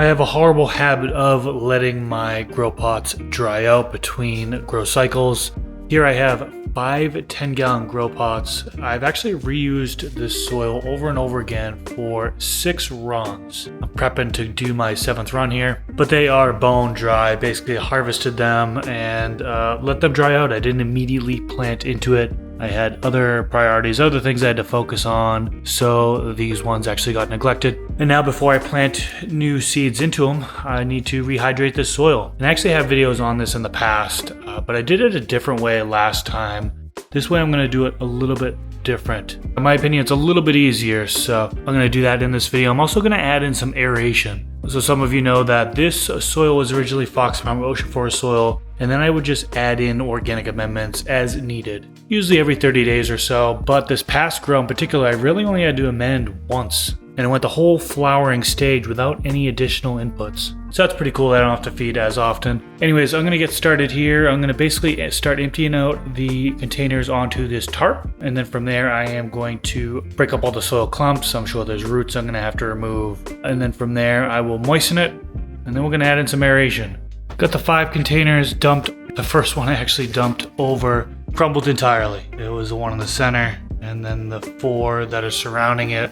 I have a horrible habit of letting my grow pots dry out between grow cycles. Here I have 5 10-gallon grow pots. I've actually reused this soil over and over again for 6 runs. I'm prepping to do my 7th run here, but they are bone dry. Basically, I harvested them and let them dry out. I didn't immediately plant into it. I had other priorities, other things I had to focus on, so these ones actually got neglected. And now before I plant new seeds into them, I need to rehydrate this soil. And I actually have videos on this in the past, but I did it a different way last time. This way I'm going to do it a little bit different. In my opinion, it's a little bit easier, so I'm going to do that in this video. I'm also going to add in some aeration. So some of you know that this soil was originally Fox Farm Ocean Forest soil, and then I would just add in organic amendments as needed, usually every 30 days or so. But this past grow in particular, I really only had to amend once, and it went the whole flowering stage without any additional inputs. So that's pretty cool. I don't have to feed as often. Anyways, I'm going to get started here. I'm going to basically start emptying out the containers onto this tarp, and then from there I am going to break up all the soil clumps. I'm sure there's roots I'm going to have to remove, and then from there I will moisten it, and then we're going to add in some aeration. Got the 5 containers dumped. The first one I actually dumped over crumbled entirely. It was the one in the center, and then the 4 that are surrounding it.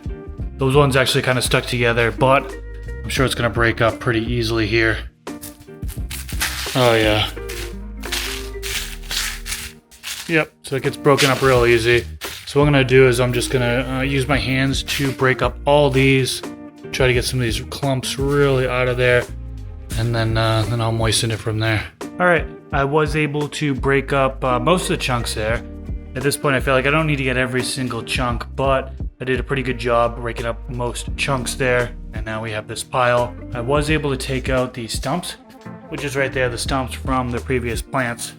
Those ones actually kind of stuck together, but I'm sure it's going to break up pretty easily here. Oh yeah. Yep, so it gets broken up real easy. So what I'm going to do is I'm just going to use my hands to break up all these, try to get some of these clumps really out of there, and then I'll moisten it from there. Alright, I was able to break up most of the chunks there. At this point I feel like I don't need to get every single chunk, but I did a pretty good job breaking up most chunks there, and now we have this pile. I was able to take out the stumps, which is right there, the stumps from the previous plants.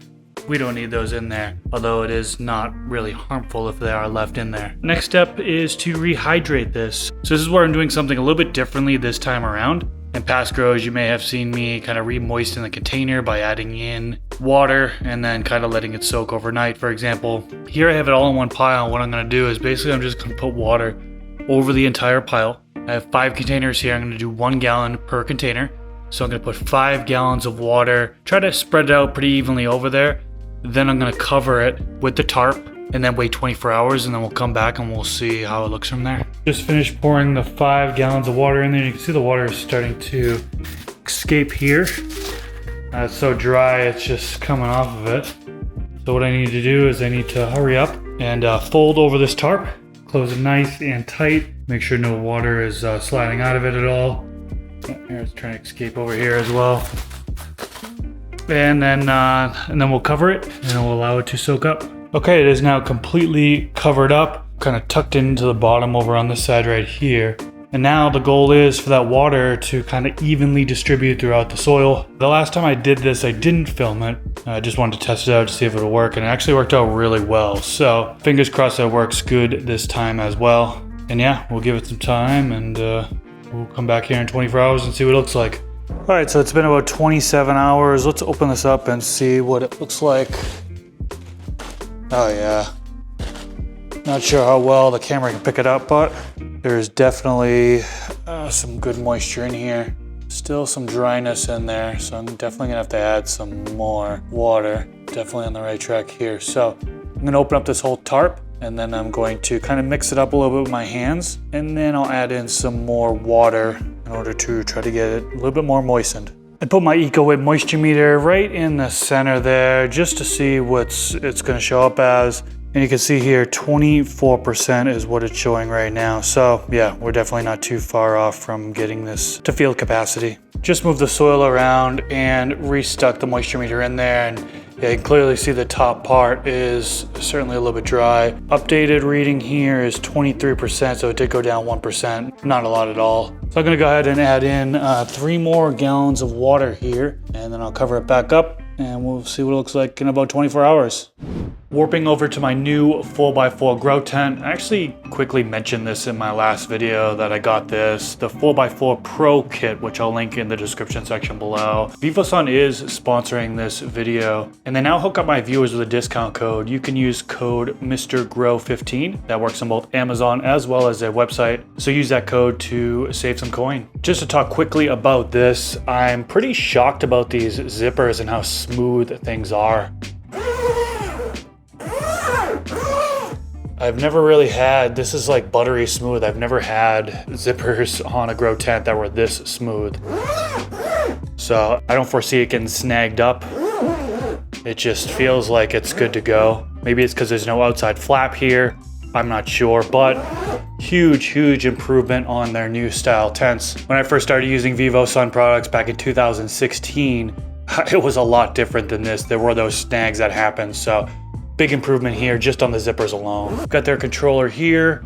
We don't need those in there, although it is not really harmful if they are left in there. Next step is to rehydrate this. So this is where I'm doing something a little bit differently this time around. In past grows, you may have seen me kind of re-moisten the container by adding in water and then kind of letting it soak overnight, for example. Here I have it all in one pile. What I'm going to do is basically I'm just going to put water over the entire pile. I have 5 containers here. I'm going to do 1 gallon per container. So I'm going to put 5 gallons of water, try to spread it out pretty evenly over there. Then I'm going to cover it with the tarp and then wait 24 hours, and then we'll come back and we'll see how it looks from there. Just finished pouring the 5 gallons of water in there. You can see the water is starting to escape here. It's so dry, it's just coming off of it. So what I need to do is I need to hurry up and fold over this tarp, close it nice and tight, make sure no water is sliding out of it at all. Here, it's trying to escape over here as well. And then we'll cover it and we'll allow it to soak up. Okay, it is now completely covered up, kind of tucked into the bottom over on this side right here. And now the goal is for that water to kind of evenly distribute throughout the soil. The last time I did this, I didn't film it. I just wanted to test it out to see if it would work, and it actually worked out really well. So fingers crossed that works good this time as well. And yeah, we'll give it some time, and we'll come back here in 24 hours and see what it looks like. All right, so it's been about 27 hours. Let's open this up and see what it looks like. Oh yeah. Not sure how well the camera can pick it up, but there's definitely some good moisture in here. Still some dryness in there, so I'm definitely gonna have to add some more water. Definitely on the right track here. So I'm gonna open up this whole tarp, and then I'm going to kind of mix it up a little bit with my hands, and then I'll add in some more water in order to try to get it a little bit more moistened. I put my EcoWhip moisture meter right in the center there just to see what it's going to show up as. And you can see here 24% is what it's showing right now. So yeah, we're definitely not too far off from getting this to field capacity. Just moved the soil around and restuck the moisture meter in there, and yeah, you can clearly see the top part is certainly a little bit dry. Updated reading here is 23%, so it did go down 1%, not a lot at all. So I'm gonna go ahead and add in 3 more gallons of water here, and then I'll cover it back up and we'll see what it looks like in about 24 hours. Warping over to my new 4x4 grow tent. I actually quickly mentioned this in my last video that I got this, the 4x4 Pro kit, which I'll link in the description section below. Vivosun is sponsoring this video, and they now hook up my viewers with a discount code. You can use code MrGrow15. That works on both Amazon as well as their website. So use that code to save some coin. Just to talk quickly about this, I'm pretty shocked about these zippers and how smooth things are. I've never really had, this is like buttery smooth. I've never had zippers on a grow tent that were this smooth. So I don't foresee it getting snagged up. It just feels like it's good to go. Maybe it's because there's no outside flap here. I'm not sure, but huge improvement on their new style tents. When I first started using Vivosun products back in 2016, it was a lot different than this. There were those snags that happened, so big improvement here just on the zippers alone. Got their controller here.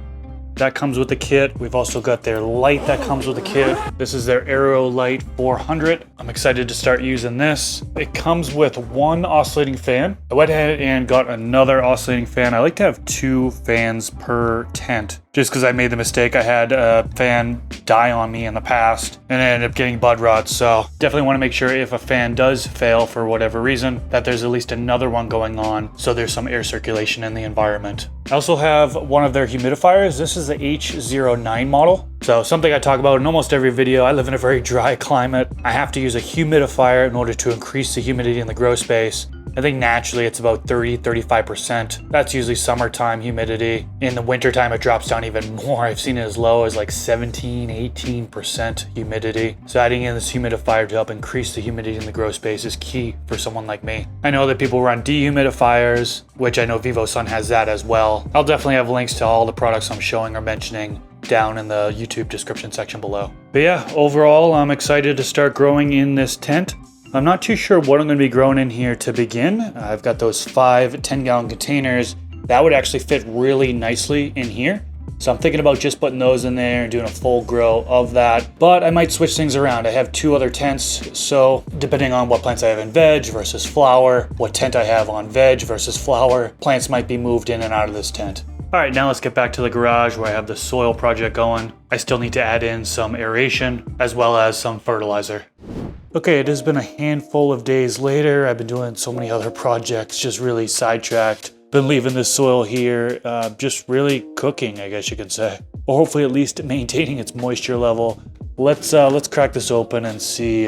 That comes with the kit. We've also got their light that comes with the kit. This is their Aerolite 400. I'm excited to start using this. It comes with one oscillating fan. I went ahead and got another oscillating fan. I like to have 2 fans per tent, just because I made the mistake. I had a fan die on me in the past and I ended up getting bud rot. So definitely want to make sure if a fan does fail for whatever reason, that there's at least another one going on, so there's some air circulation in the environment. I also have one of their humidifiers. This is the H09 model. So something I talk about in almost every video. I live in a very dry climate. I have to use a humidifier in order to increase the humidity in the grow space. I think naturally it's about 30-35%. That's usually summertime humidity. In the wintertime, it drops down even more. I've seen it as low as like 17-18% humidity. So adding in this humidifier to help increase the humidity in the grow space is key for someone like me. I know that people run dehumidifiers, which I know Vivosun has that as well. I'll definitely have links to all the products I'm showing or mentioning down in the YouTube description section below. But yeah, overall, I'm excited to start growing in this tent. I'm not too sure what I'm going to be growing in here to begin. I've got those 5 10-gallon containers. That would actually fit really nicely in here. So I'm thinking about just putting those in there and doing a full grow of that. But I might switch things around. I have 2 other tents. So depending on what plants I have in veg versus flower, what tent I have on veg versus flower, plants might be moved in and out of this tent. All right, now let's get back to the garage where I have the soil project going. I still need to add in some aeration as well as some fertilizer. Okay, it has been a handful of days later. I've been doing so many other projects, just really sidetracked. Been leaving this soil here, just really cooking, I guess you could say. Or hopefully at least maintaining its moisture level. Let's crack this open and see,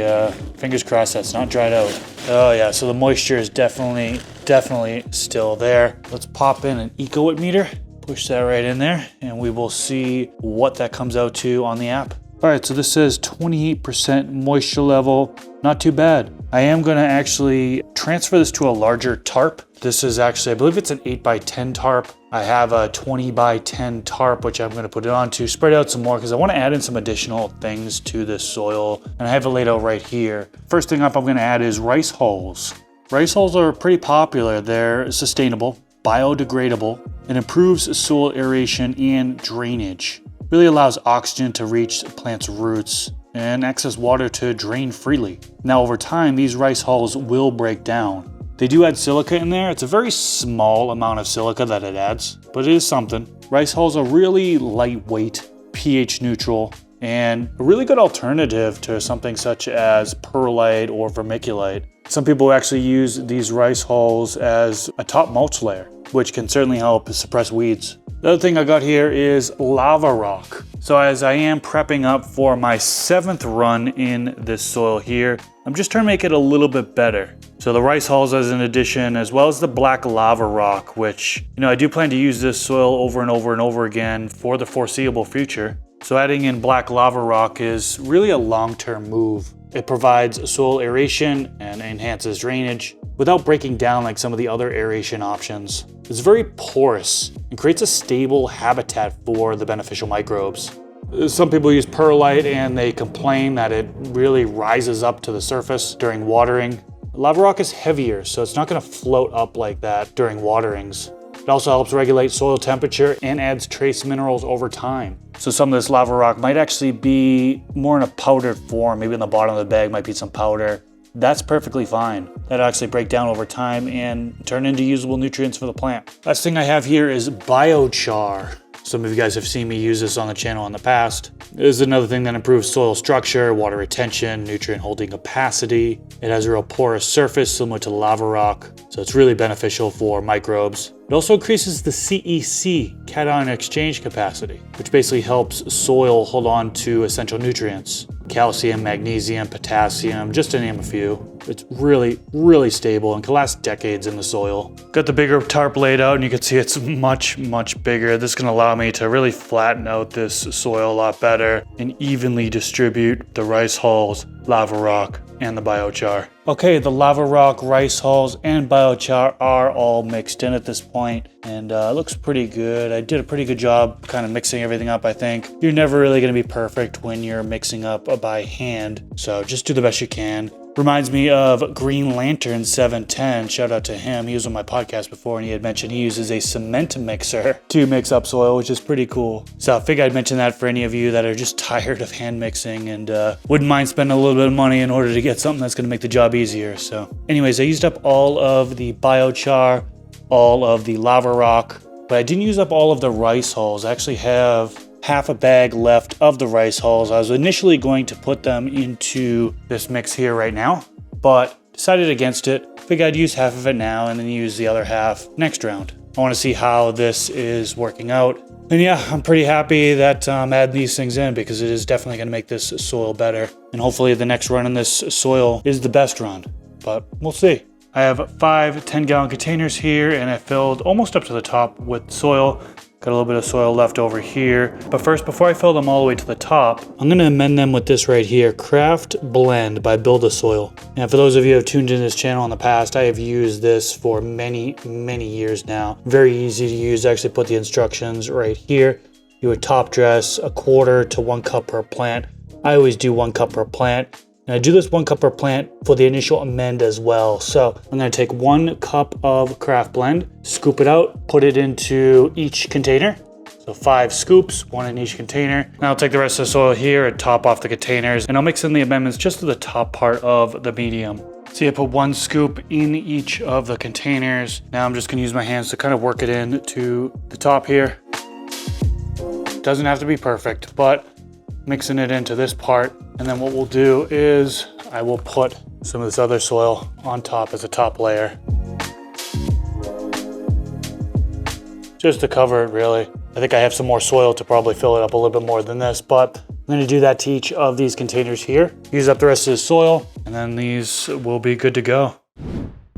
fingers crossed that's not dried out. Oh yeah, so the moisture is definitely still there. Let's pop in an EcoWit meter, push that right in there, and we will see what that comes out to on the app. All right, so this says 28% moisture level, not too bad. I am gonna actually transfer this to a larger tarp. This is actually, I believe it's an 8x10 tarp. I have a 20x10 tarp, which I'm gonna put it onto, spread out some more because I wanna add in some additional things to this soil. And I have it laid out right here. First thing up I'm gonna add is rice hulls. Rice hulls are pretty popular. They're sustainable, biodegradable, and improves soil aeration and drainage. Really allows oxygen to reach the plant's roots and excess water to drain freely. Now over time, these rice hulls will break down. They do add silica in there. It's a very small amount of silica that it adds, but it is something. Rice hulls are really lightweight, pH neutral, and a really good alternative to something such as perlite or vermiculite. Some people actually use these rice hulls as a top mulch layer, which can certainly help suppress weeds. The other thing I got here is lava rock. So as I am prepping up for my 7th run in this soil here, I'm just trying to make it a little bit better. So the rice hulls as an addition, as well as the black lava rock, which, I do plan to use this soil over and over and over again for the foreseeable future. So adding in black lava rock is really a long-term move. It provides soil aeration and enhances drainage without breaking down like some of the other aeration options. It's very porous and creates a stable habitat for the beneficial microbes. Some people use perlite and they complain that it really rises up to the surface during watering. Lava rock is heavier, so it's not going to float up like that during waterings. It also helps regulate soil temperature and adds trace minerals over time. So some of this lava rock might actually be more in a powdered form. Maybe in the bottom of the bag might be some powder. That's perfectly fine. that actually break down over time and turn into usable nutrients for the plant. Last thing I have here is biochar. Some of you guys have seen me use this on the channel in the past. This is another thing that improves soil structure, water retention, nutrient holding capacity. It has a real porous surface similar to lava rock, so it's really beneficial for microbes. It also increases the CEC, cation exchange capacity, which basically helps soil hold on to essential nutrients. Calcium, magnesium, potassium, just to name a few. It's really, really stable and can last decades in the soil. Got the bigger tarp laid out and you can see it's much, much bigger. This can allow me to really flatten out this soil a lot better and evenly distribute the rice hulls, lava rock, and the biochar. Okay, the lava rock, rice hulls, and biochar are all mixed in at this point, and it looks pretty good. I did a pretty good job kind of mixing everything up, I think. You're never really going to be perfect when you're mixing up by hand, so just do the best you can. Reminds me of Green Lantern 710. Shout out to him. He was on my podcast before and he had mentioned he uses a cement mixer to mix up soil, which is pretty cool. So I figured I'd mention that for any of you that are just tired of hand mixing and wouldn't mind spending a little bit of money in order to get something that's going to make the job easier. So anyways, I used up all of the biochar, all of the lava rock, but I didn't use up all of the rice hulls. I actually have half a bag left of the rice hulls. I was initially going to put them into this mix here right now, but decided against it. Figured I'd use half of it now and then use the other half next round. I want to see how this is working out. And yeah, I'm pretty happy that I'm adding these things in because it is definitely going to make this soil better. And hopefully the next run in this soil is the best run, but we'll see. I have 5 10-gallon containers here and I filled almost up to the top with soil. Got a little bit of soil left over here. But first, before I fill them all the way to the top, I'm going to amend them with this right here, Craft Blend by Build-A-Soil. Now, for those of you who have tuned in this channel in the past, I have used this for many, many years now. Very easy to use. I actually put the instructions right here. You would top dress 1/4 to 1 cup per plant. I always do 1 cup per plant. And I do this 1 cup per plant for the initial amend as well. So I'm going to take 1 cup of Craft Blend, scoop it out, put it into each container. So 5 scoops, 1 in each container. Now I'll take the rest of the soil here and top off the containers. And I'll mix in the amendments just to the top part of the medium. See, I put 1 scoop in each of the containers. Now I'm just going to use my hands to kind of work it in to the top here. Doesn't have to be perfect, but mixing it into this part. And then what we'll do is I will put some of this other soil on top as a top layer. Just to cover it, really. I think I have some more soil to probably fill it up a little bit more than this, but I'm going to do that to each of these containers here. Use up the rest of the soil, and then these will be good to go.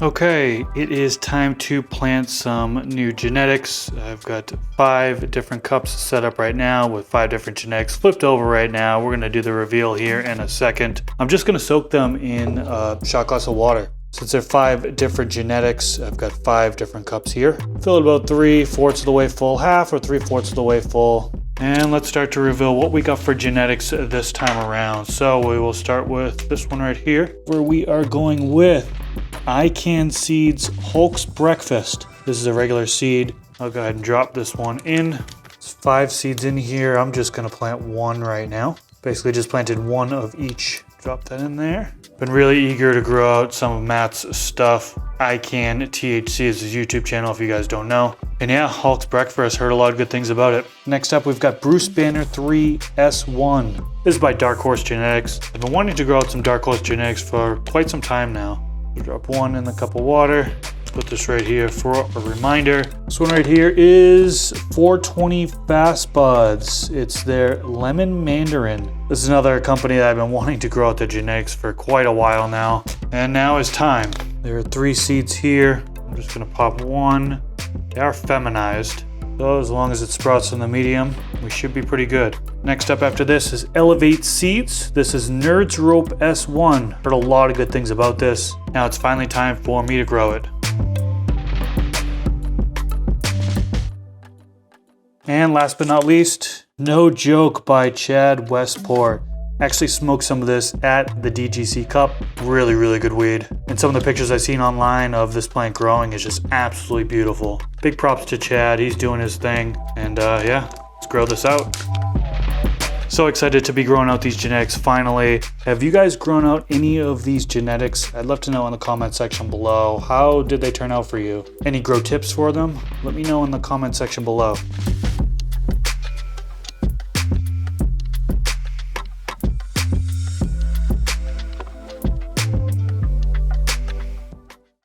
Okay, it is time to plant some new genetics. I've got 5 different cups set up right now with 5 different genetics flipped over right now. We're gonna do the reveal here in a second. I'm just gonna soak them in a shot glass of water. Since they're 5 different genetics, I've got 5 different cups here. Fill it about 3/4 of the way full, half or 3/4 of the way full. And let's start to reveal what we got for genetics this time around. So we will start with this one right here, where we are going with Ican Seeds Hulk's Breakfast. This is a regular seed. I'll go ahead and drop this one in. There's 5 seeds in here. I'm just gonna plant 1 right now. Basically just planted 1 of each. Drop that in there. Been really eager to grow out some of Matt's stuff. Ican THC is his YouTube channel if you guys don't know. And yeah, Hulk's Breakfast, heard a lot of good things about it. Next up, we've got Bruce Banner 3 S1. This is by Dark Horse Genetics. I've been wanting to grow out some Dark Horse Genetics for quite some time now. Drop 1 in the cup of water. Put this right here for a reminder. This one right here is 420 Fast Buds. It's their Lemon Mandarin. This is another company that I've been wanting to grow out the genetics for quite a while now. And now is time. There are 3 seeds here. I'm just gonna pop 1. They are feminized. So as long as it sprouts in the medium, we should be pretty good. Next up after this is Elevate Seeds. This is Nerds Rope S1. Heard a lot of good things about this. Now it's finally time for me to grow it. And last but not least, No Joke by Chad Westport. Actually smoked some of this at the DGC Cup. Really, really good weed. And some of the pictures I've seen online of this plant growing is just absolutely beautiful. Big props to Chad, he's doing his thing. And yeah, let's grow this out. So excited to be growing out these genetics finally. Have you guys grown out any of these genetics? I'd love to know in the comment section below. How did they turn out for you? Any grow tips for them? Let me know in the comment section below.